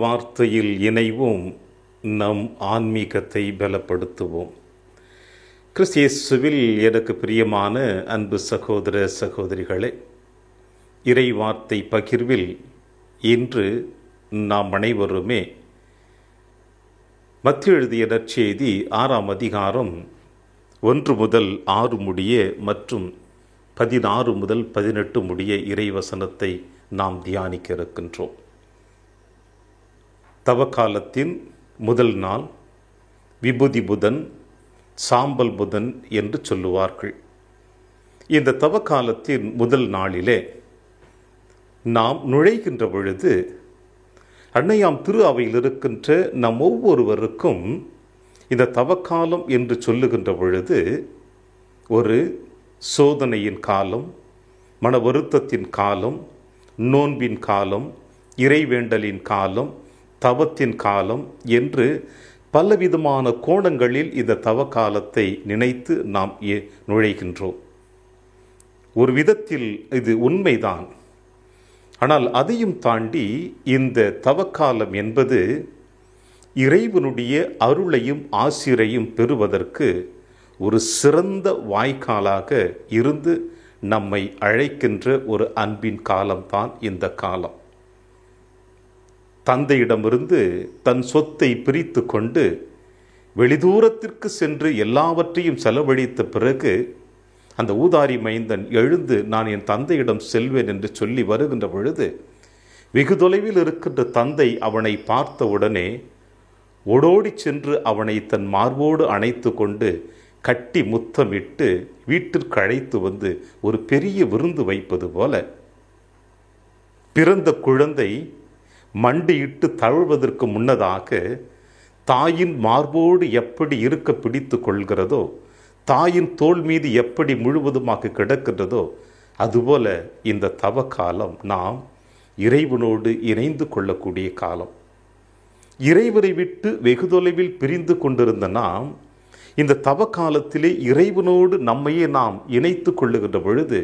வார்த்தையில் இணைவோம், நம் ஆன்மீகத்தை பலப்படுத்துவோம். கிறிஸ்து இயேசுவில் எனக்கு பிரியமான அன்பு சகோதர சகோதரிகளே, இறை வார்த்தை பகிர்வில் இன்று நாம் அனைவருமே மத்தேயு எழுதிய நற்செய்தி 6ஆம் அதிகாரம் 1 முதல் 6 முடிய மற்றும் 16 முதல் 18 முடிய இறைவசனத்தை நாம் தியானிக்க இருக்கின்றோம். தவக்காலத்தின் முதல் நாள் விபூதி புதன், சாம்பல் புதன் என்று சொல்லுவார்கள். இந்த தவக்காலத்தின் முதல் நாளிலே நாம் நுழைகின்ற பொழுது அன்னையாம் திரு அவையில் இருக்கின்ற நம் ஒவ்வொருவருக்கும் இந்த தவக்காலம் என்று சொல்லுகின்ற பொழுது ஒரு சோதனையின் காலம், மன வருத்தத்தின் காலம், நோன்பின் காலம், இறைவேண்டலின் காலம், தவத்தின் காலம் என்று பலவிதமான கோணங்களில் இந்த தவக்காலத்தை நினைத்து நாம் நுழைகின்றோம். ஒரு விதத்தில் இது உண்மைதான். ஆனால் அதையும் தாண்டி இந்த தவக்காலம் என்பது இறைவனுடைய அருளையும் ஆசிரையும் பெறுவதற்கு ஒரு சிறந்த வாய்க்காலாக இருந்து நம்மை அழைக்கின்ற ஒரு அன்பின் காலம்தான் இந்த காலம். தந்தையிடமிருந்து தன் சொத்தை பிரித்து கொண்டு வெளிதூரத்திற்கு சென்று எல்லாவற்றையும் செலவழித்த பிறகு அந்த ஊதாரி மைந்தன் எழுந்து நான் என் தந்தையிடம் செல்வேன் என்று சொல்லி வருகின்ற பொழுது வெகு தொலைவில் இருக்கின்ற தந்தை அவனை பார்த்தவுடனே ஓடோடி சென்று அவனை தன் மார்போடு அணைத்து கொண்டு கட்டி முத்தமிட்டு வீட்டிற்கு அழைத்து வந்து ஒரு பெரிய விருந்து வைப்பது போல பிறந்த குழந்தை மண்டியிட்டு தழுவதற்கு முன்னதாக தாயின் மார்போடு எப்படி இருக்க பிடித்து கொள்கிறதோ, தாயின் தோள் மீது எப்படி முழுவதுமாக கிடக்கின்றதோ, அதுபோல இந்த தவ காலம் நாம் இறைவனோடு இணைந்து கொள்ளக்கூடிய காலம். இறைவனை விட்டு வெகு தொலைவில் பிரிந்து கொண்டிருந்த நாம் இந்த தவ காலத்திலே இறைவனோடு நம்மையே நாம் இணைத்து கொள்ளுகின்ற பொழுது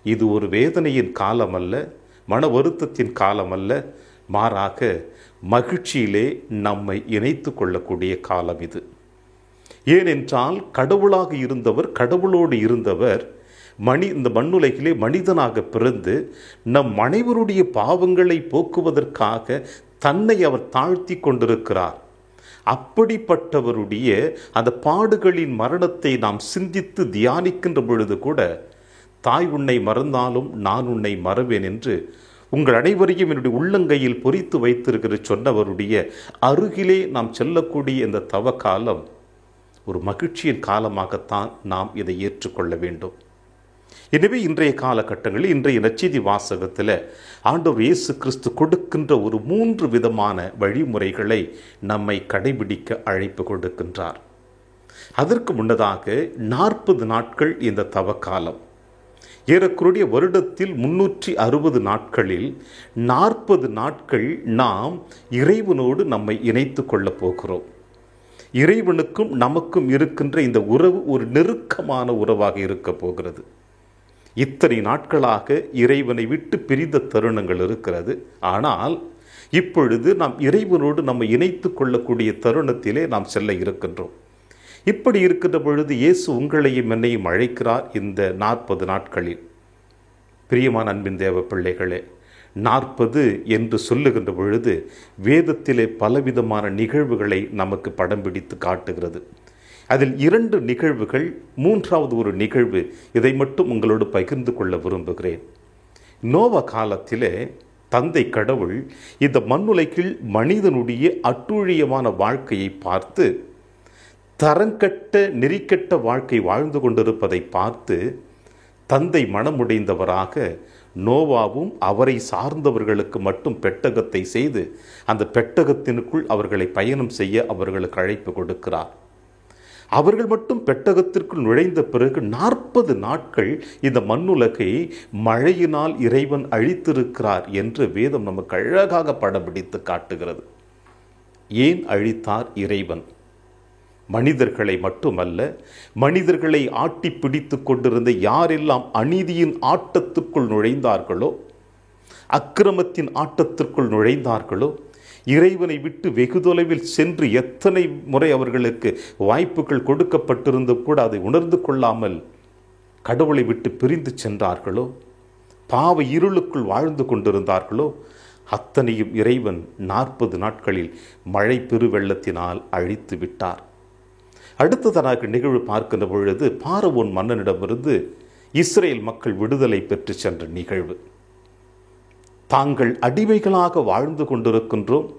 இது ஒரு வேதனையின் காலம் அல்ல, மன வருத்தத்தின் காலம் அல்ல, மாறாக மகிழ்ச்சியிலே நம்மை இணைத்து கொள்ளக்கூடிய காலம் இது. ஏனென்றால் கடவுளாக இருந்தவர், கடவுளோடு இருந்தவர் இந்த மண்ணுலகிலே மனிதனாக பிறந்து நம் அனைவருடைய பாவங்களை போக்குவதற்காக தன்னை அவர் தாழ்த்தி கொண்டிருக்கிறார். அப்படிப்பட்டவருடைய அந்த பாடுகளின் மரணத்தை நாம் சிந்தித்து தியானிக்கின்ற பொழுது கூட தாய் உன்னை மறந்தாலும் நான் உன்னை மறவேன் என்று உங்கள் அனைவரையும் என்னுடைய உள்ளங்கையில் பொறித்து வைத்திருக்கிற சொன்னவருடைய அருகிலே நாம் செல்லக்கூடிய இந்த தவ காலம் ஒரு மகிழ்ச்சியின் காலமாகத்தான் நாம் இதை ஏற்றுக்கொள்ள வேண்டும். எனவே இன்றைய காலகட்டங்களில் இன்றைய நற்செய்தி வாசகத்தில் ஆண்டவர் இயேசு கிறிஸ்து கொடுக்கின்ற ஒரு 3 விதமான வழிமுறைகளை நம்மை கடைபிடிக்க அழைப்பு கொடுக்கின்றார். அதற்கு முன்னதாக 40 நாட்கள் இந்த தவக்காலம். ஏறக்குறைய வருடத்தில் 360 நாட்களில் 40 நாட்கள் நாம் இறைவனோடு நம்மை இணைத்து கொள்ளப் போகிறோம். இறைவனுக்கும் நமக்கும் இருக்கின்ற இந்த உறவு ஒரு நெருக்கமான உறவாக இருக்க போகிறது. இத்தனை நாட்களாக இறைவனை விட்டு பிரிந்த தருணங்கள் இருக்கிறது. ஆனால் இப்பொழுது நாம் இறைவனோடு நம்மை இணைத்து கொள்ளக்கூடிய தருணத்திலே நாம் செல்ல இருக்கின்றோம். இப்படி இருக்கின்ற பொழுது இயேசு உங்களையும் என்னையும் அழைக்கிறார். இந்த 40 நாட்களில் பிரியமான அன்பின் தேவ பிள்ளைகளே, 40 என்று சொல்லுகின்ற பொழுது வேதத்திலே பலவிதமான நிகழ்வுகளை நமக்கு படம் பிடித்து காட்டுகிறது. அதில் 2 நிகழ்வுகள், 3வது ஒரு நிகழ்வு, இதை மட்டும் உங்களோடு பகிர்ந்து கொள்ள விரும்புகிறேன். நோவா காலத்திலே தந்தை கடவுள் இந்த மண்ணுலகில் மனிதனுடைய அட்டூழியமான வாழ்க்கையை பார்த்து, தரங்கட்ட நெறிக்கட்ட வாழ்க்கை வாழ்ந்து கொண்டிருப்பதை பார்த்து தந்தை மனமுடைந்தவராக நோவாவும் அவரை சார்ந்தவர்களுக்கு மட்டும் பெட்டகத்தை செய்து அந்த பெட்டகத்தினுக்குள் அவர்களை பயணம் செய்ய அவர்களுக்கு அழைப்பு கொடுக்கிறார். அவர்கள் மட்டும் பெட்டகத்திற்குள் நுழைந்த பிறகு 40 நாட்கள் இந்த மண்ணுலகை மழையினால் இறைவன் அழித்திருக்கிறார் என்று வேதம் நமக்கு அழகாக படம் பிடித்து காட்டுகிறது. ஏன் அழித்தார் இறைவன்? மனிதர்களை மட்டுமல்ல, மனிதர்களை ஆட்டி பிடித்து கொண்டிருந்த யாரெல்லாம் அநீதியின் ஆட்டத்துக்குள் நுழைந்தார்களோ, அக்கிரமத்தின் ஆட்டத்திற்குள் நுழைந்தார்களோ, இறைவனை விட்டு வெகு தொலைவில் சென்று எத்தனை முறை அவர்களுக்கு வாய்ப்புகள் கொடுக்கப்பட்டிருந்து கூட அதை உணர்ந்து கொள்ளாமல் கடவுளை விட்டு பிரிந்து சென்றார்களோ, பாவ இருளுக்குள் வாழ்ந்து கொண்டிருந்தார்களோ, அத்தனையும் இறைவன் 40 நாட்களில் மழை பெருவெள்ளத்தினால் அழித்து விட்டார். அடுத்ததாக நிகழ்வு பார்க்கின்ற பொழுது பார்வோன் மன்னனிடமிருந்து இஸ்ரேல் மக்கள் விடுதலை பெற்று சென்ற நிகழ்வு. தாங்கள் அடிமைகளாக வாழ்ந்து கொண்டிருக்கின்றோம்,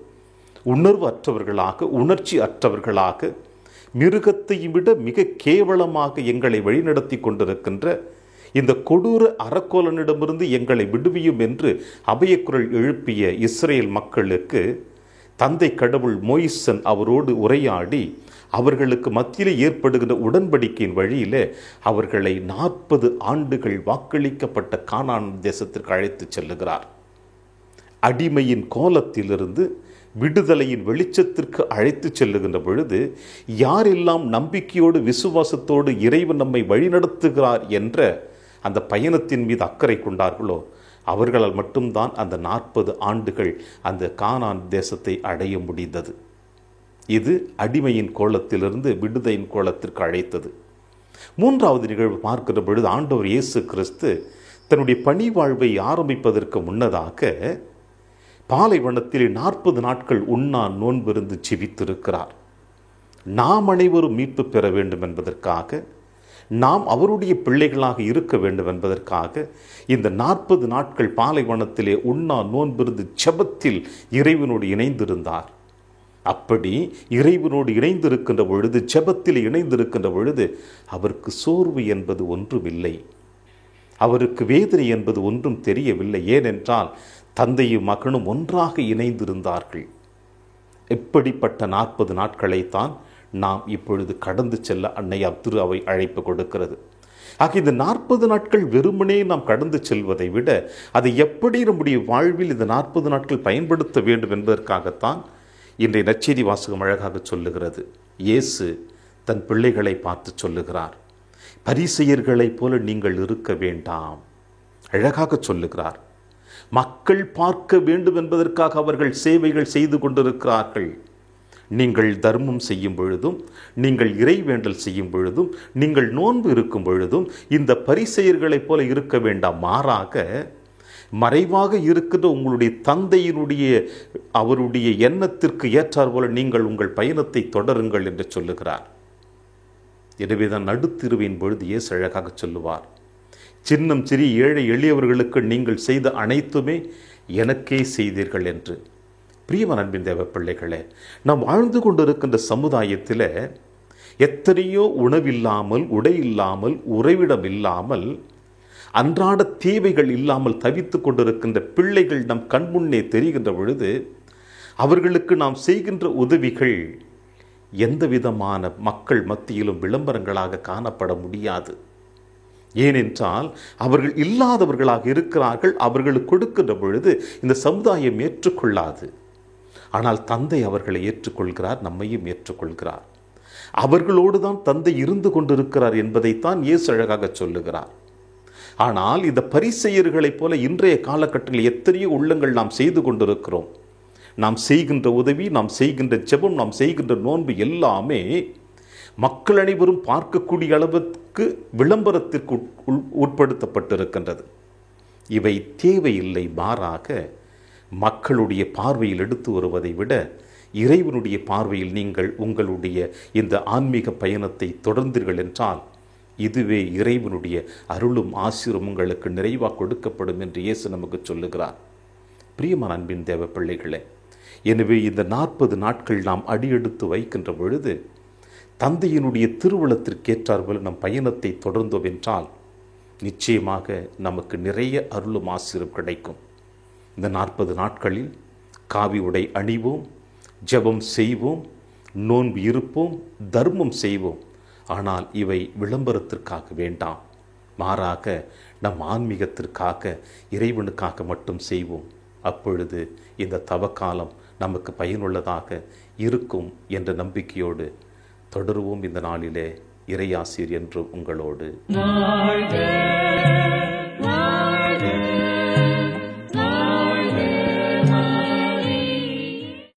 உணர்வு அற்றவர்களாக, உணர்ச்சி அற்றவர்களாக, மிருகத்தையும் விட மிக கேவலமாக எங்களை வழிநடத்தி கொண்டிருக்கின்ற இந்த கொடூர அரக்கோலனிடமிருந்து எங்களை விடுவியும் என்று அபயக்குரல் எழுப்பிய இஸ்ரேல் மக்களுக்கு தந்தை கடவுள் மோயிசன் அவரோடு உரையாடி அவர்களுக்கு மத்தியிலே ஏற்படுகின்ற உடன்படிக்கையின் வழியிலே அவர்களை 40 ஆண்டுகள் வாக்களிக்கப்பட்ட கானான் தேசத்திற்கு அழைத்து செல்லுகிறார். அடிமையின் கோலத்திலிருந்து விடுதலையின் வெளிச்சத்திற்கு அழைத்து செல்லுகின்ற பொழுது யாரெல்லாம் நம்பிக்கையோடு விசுவாசத்தோடு இறைவன் நம்மை வழிநடத்துகிறார் என்ற அந்த பயணத்தின் மீது அக்கறை கொண்டார்களோ அவர்களால் மட்டும்தான் அந்த 40 ஆண்டுகள் அந்த கானான் தேசத்தை அடைய முடிந்தது. இது அடிமையின் கோலத்திலிருந்து விடுதலையின் கோலத்திற்கு அழைத்தது. 3வது நிகழ்வு பார்க்கிற பொழுது ஆண்டவர் இயேசு கிறிஸ்து தன்னுடைய பணி வாழ்வை ஆரம்பிப்பதற்கு முன்னதாக பாலைவனத்தில் 40 நாட்கள் உண்ணா நோன்பிருந்து ஜெபித்திருக்கிறார். நாம் அனைவரும் மீட்பு பெற வேண்டும் என்பதற்காக, நாம் அவருடைய பிள்ளைகளாக இருக்க வேண்டும் என்பதற்காக இந்த 40 நாட்கள் பாலைவனத்திலே உண்ணா நோன்பிருந்து ஜெபத்தில் இறைவனோடு இணைந்திருந்தார். அப்படி இறைவனோடு இணைந்திருக்கின்ற பொழுது, ஜெபத்தில் இணைந்திருக்கின்ற பொழுது அவருக்கு சோர்வு என்பது ஒன்றுமில்லை, அவருக்கு வேதனை என்பது ஒன்றும் தெரியவில்லை. ஏனென்றால் தந்தையும் மகனும் ஒன்றாக இணைந்திருந்தார்கள். இப்படிப்பட்ட 40 நாட்களைத்தான் நாம் இப்பொழுது கடந்து செல்ல அன்னையார் திரு அவை அழைப்பு கொடுக்கிறது. ஆக இந்த 40 நாட்கள் வெறுமனே நாம் கடந்து செல்வதை விட அதை எப்படி நம்முடைய வாழ்வில் இந்த 40 நாட்கள் பயன்படுத்த வேண்டும் என்பதற்காகத்தான் இன்றைய நற்செய்தி வாசகம் அழகாக சொல்லுகிறது. இயேசு தன் பிள்ளைகளை பார்த்து சொல்லுகிறார், பரிசேயர்களைப் போல நீங்கள் இருக்க வேண்டாம். அழகாக சொல்லுகிறார். மக்கள் பார்க்க வேண்டும் என்பதற்காக அவர்கள் சேவைகள் செய்து கொண்டிருக்கிறார்கள். நீங்கள் தர்மம் செய்யும் பொழுதும், நீங்கள் இறைவேண்டல் செய்யும் பொழுதும், நீங்கள் நோன்பு இருக்கும் பொழுதும் இந்த பரிசேயர்களைப் போல இருக்க வேண்டாம். மாறாக மறைவாக இருக்கின்ற உங்களுடைய தந்தையினுடைய அவருடைய எண்ணத்திற்கு ஏற்றார் போல நீங்கள் உங்கள் பயணத்தை தொடருங்கள் என்று சொல்லுகிறார். எனவேதான் நடுத்திருவின் பொழுது இயேசு அழகாக சொல்லுவார், சின்னம் சிறிய ஏழை எளியவர்களுக்கு நீங்கள் செய்த அனைத்துமே எனக்கே செய்தீர்கள் என்று. பிரியமான அன்பின் தேவ பிள்ளைகளே, நாம் வாழ்ந்து கொண்டிருக்கின்ற சமுதாயத்தில் எத்தனையோ உணவில்லாமல், உடை இல்லாமல், உறைவிடம் இல்லாமல், அன்றாட தேவைகள் இல்லாமல் தவித்து கொண்டிருக்கின்ற பிள்ளைகள் நம் கண்முன்னே தெரிகின்ற பொழுது அவர்களுக்கு நாம் செய்கின்ற உதவிகள் எந்த விதமான மக்கள் மத்தியிலும் விளம்பரங்களாக காணப்பட முடியாது. ஏனென்றால் அவர்கள் இல்லாதவர்களாக இருக்கிறார்கள். அவர்களுக்கு கொடுக்கின்ற பொழுது இந்த சமுதாயம் ஏற்றுக்கொள்ளாது. ஆனால் தந்தை அவர்களை ஏற்றுக்கொள்கிறார், நம்மையும் ஏற்றுக்கொள்கிறார். அவர்களோடு தான் தந்தை இருந்து கொண்டிருக்கிறார் என்பதைத்தான் இயேசு அழகாக சொல்லுகிறார். ஆனால் இந்த பரிசேயர்களைப் போல இன்றைய காலகட்டத்தில் எத்தனையோ உள்ளங்கள் நாம் செய்து கொண்டிருக்கிறோம். நாம் செய்கின்ற உதவி, நாம் செய்கின்ற ஜெபம், நாம் செய்கின்ற நோன்பு எல்லாமே மக்கள் அனைவரும் பார்க்கக்கூடிய அளவுக்கு விளம்பரத்திற்கு உட்படுத்தப்பட்டிருக்கின்றது. இவை தேவையில்லை. மாறாக மக்களுடைய பார்வையில் எடுத்து வருவதை விட இறைவனுடைய பார்வையில் நீங்கள் உங்களுடைய இந்த ஆன்மீக பயணத்தை தொடர்ந்தீர்கள் என்றால் இதுவே இறைவனுடைய அருளும் ஆசீரும் உங்களுக்கு நிறைவாக கொடுக்கப்படும் என்று இயேசு நமக்கு சொல்லுகிறார். பிரியமான அன்பின் தேவ பிள்ளைகளே, எனவே இந்த 40 நாட்கள் நாம் அடியெடுத்து வைக்கின்ற பொழுது தந்தையினுடைய திருவுளத்திற்கேற்றார்போல் நம் பயணத்தை தொடர்ந்தோம் என்றால் நிச்சயமாக நமக்கு நிறைய அருளும் ஆசீரும் கிடைக்கும். இந்த 40 நாட்களில் காவி உடை அணிவோம், ஜெபம் செய்வோம், நோன்பு இருப்போம், தர்மம் செய்வோம். ஆனால் இவை விளம்பரத்திற்காக வேண்டாம். மாறாக நம் ஆன்மீகத்திற்காக, இறைவனுக்காக மட்டும் செய்வோம். அப்பொழுது இந்த தவக்காலம் நமக்கு பயனுள்ளதாக இருக்கும் என்ற நம்பிக்கையோடு தொடருவோம். இந்த நாளிலே இறையாசிர் என்று உங்களோடு.